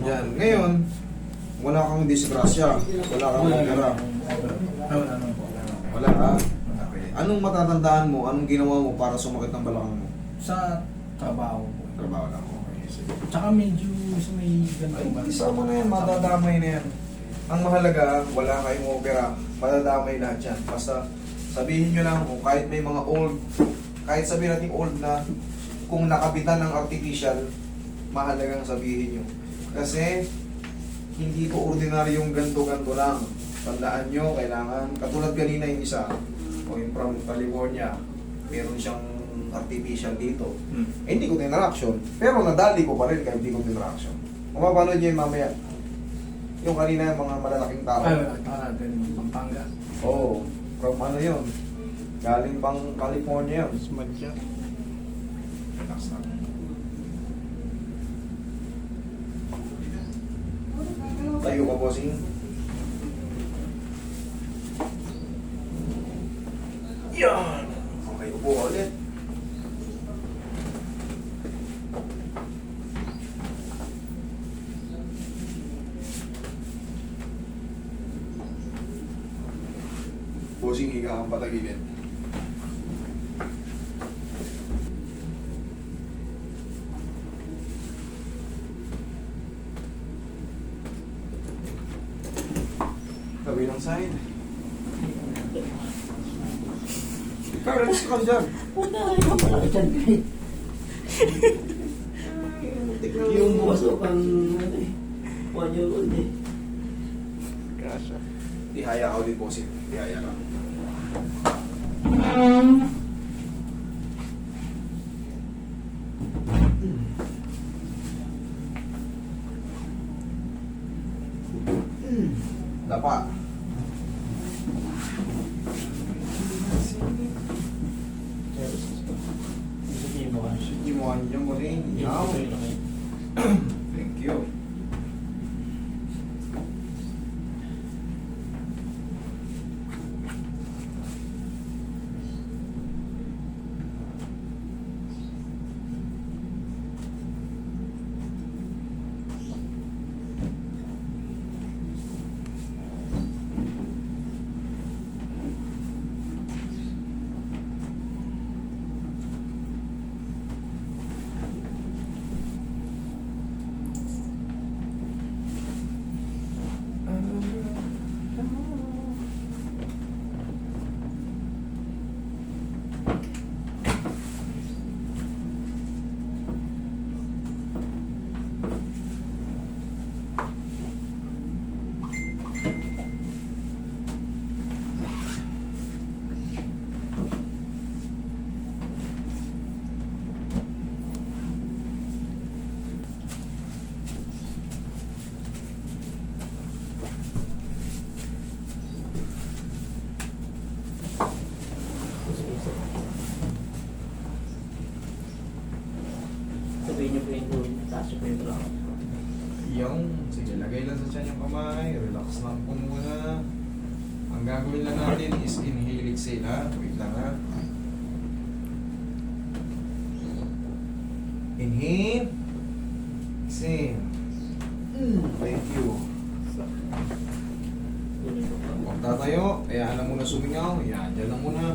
Yan. Ngayon, wala kang disgrasya. Wala kang pera. Wala ka? Okay. Anong matatandaan mo? Anong ginawa mo para sumakit ng balakang mo? Sa trabaho po. Trabaho lang. Okay. Sige. Tsaka medyo may Ay, ganito ba? isa mo na yan. Matadamay na yan. Ang mahalaga, wala kayong opera. Matadamay lahat yan. Basta sabihin nyo lang kung kahit may mga old, kahit sabihin natin old na, kung nakabitan ng artificial, mahalagang sabihin nyo. Kasi, hindi ko ordinaryong ganto-ganto lang. Tandaan nyo, kailangan, katulad kanina yung isa, o yung from California, meron siyang artificial dito. Eh, hindi ko tinraction, pero nadali ko pa rin kaya hindi ko tinraction. Mapapanood nyo yung mamaya. Yung kanina yung mga malalaking tao. Ganun, Pampanga. Oo, from ano yun? Galing pang California yun. Smadya. Relax lang. Tayo ka, bossing. Yan! Okay, upo ka ulit. Bossing, higa kang patagilid. Kabilang side. Parents ka dyan. Yung bukas ang ano eh. 1 year old eh. Kasha. Ihaya ka ulit, bossing. Ihaya ka. Dapa. Sige mo ka. Imuhan niyo mo rin. Yaw. Thank you. Sabihin niyo po yung gawin. Taas niyo po yung lang. Yung, sige, lagay lang sa tiyan yung kamay. Relax lang po muna. Ang gagawin lang natin is inhale, exhale, ha? Wait lang, ha? Inhale. Exhale. Thank you. Huwag tatayo. Kaya lang muna sumingaw. Yan, dyan lang muna.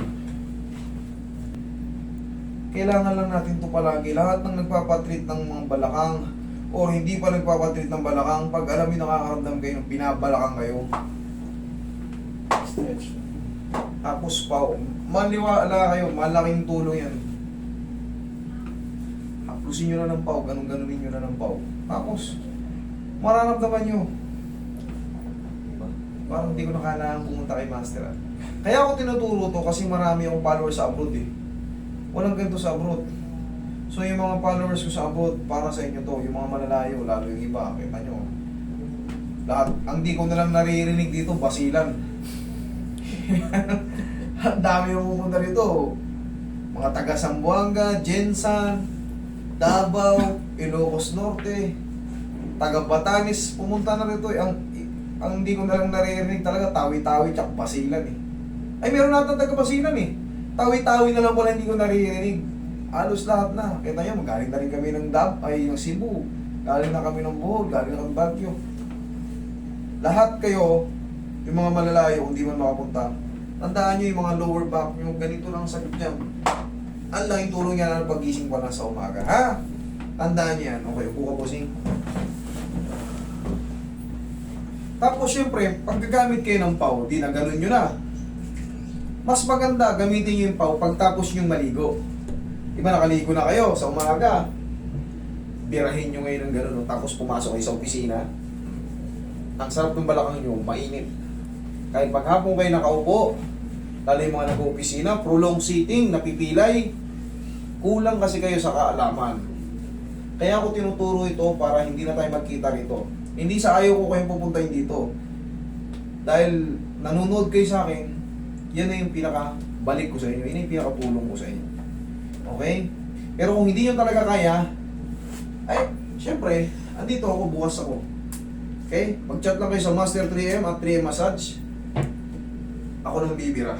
Kailangan lang natin ito palagi. Lahat ng nagpapatreat ng mga balakang o hindi pa nagpapatreat ng balakang, pag alam nyo nakakaramdam kayo, pinabalakang kayo. Stretch. Tapos pa, maniwala kayo, malaking tulong yan. Haplusin nyo na ng pau, ganun-ganunin nyo na ng pau. Tapos, mararamdaman nyo. Parang hindi ko na kailangan pumunta kay Master. Kaya ako tinuturo to kasi marami akong followers sa abroad eh. Walang ganito sa abroad. So yung mga followers ko sa abroad, para sa inyo to, yung mga malalayo, lalo yung iba, kita nyo. Lahat, ang di ko na lang naririnig dito, basilan. Ang dami yung pupunta rito. Mga taga Zamboanga, Jensan, Davao, Ilocos Norte, taga Batanes, pumunta na rito. Ang hindi ko na lang naririnig talaga, tawi-tawi, tsak basilan eh. Ay, meron natin taga basilan eh. Tawi-tawi na lang pala hindi ko naririnig. Halos lahat na. Kita nyo, magaling na rin kami ng ng Cebu, galing na kami ng Bohol, galing na kami Baguio. Lahat kayo, yung mga malalayo, kung di man makapunta, tandaan nyo yung mga lower back nyo, ganito lang ang sakit niyan. Ang laking tulong yan na pag-gising pa na sa umaga, ha? Tandaan nyo yan. Okay, upo ka, bossing. Tapos, syempre, pag gagamit kayo ng pau, di na ganun nyo na. Mas maganda, gamitin nyo yung pau pagtapos nyo maligo. Diba, nakaligo na kayo sa umaga. Birahin nyo ngayon ng ganun, no? Tapos pumasok kayo sa opisina. Ang sarap ng balakang nyo, mainit. Kahit paghapon kayo nakaupo, lalo yung mga nag-opisina, prolonged sitting, napipilay, kulang kasi kayo sa kaalaman. Kaya ako tinuturo ito para hindi na tayo magkita rito. Hindi sa ayaw ko kayong pupuntahin dito. Dahil nanonood kayo sa akin, yan na yung pinaka-balik ko sa inyo, yan na yung pinaka-tulong ko sa inyo. Okay? Pero kung hindi nyo talaga kaya, ay, syempre, andito ako, bukas ako. Okay? Mag-chat lang kayo sa Master 3M at 3M Massage. Ako nang bibira.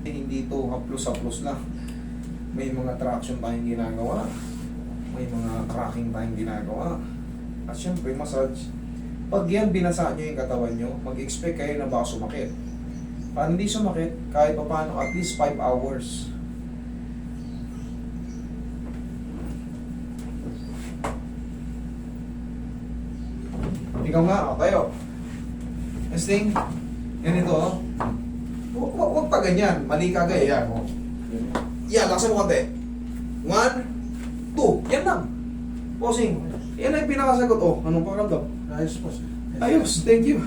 Hindi ito haplos-haplos na. May mga traction tayong ginagawa. May mga cracking tayong ginagawa. At syempre, massage. Pag yan binasa nyo yung katawan nyo, mag-expect kayo na baka sumakit. Pag hindi sumakit, kahit pa paano, at least 5 hours. Ikaw nga, o tayo. Testing. Ganito, oh. Huwag pa ganyan. Mali ka gaya. Yan, oh. Yan, laksan mo konti. 1, 2. Yan lang. Posing. Yan ang pinakasagot. Oh, anong pakiramdam? Ayos po, sir. Ayos, thank you.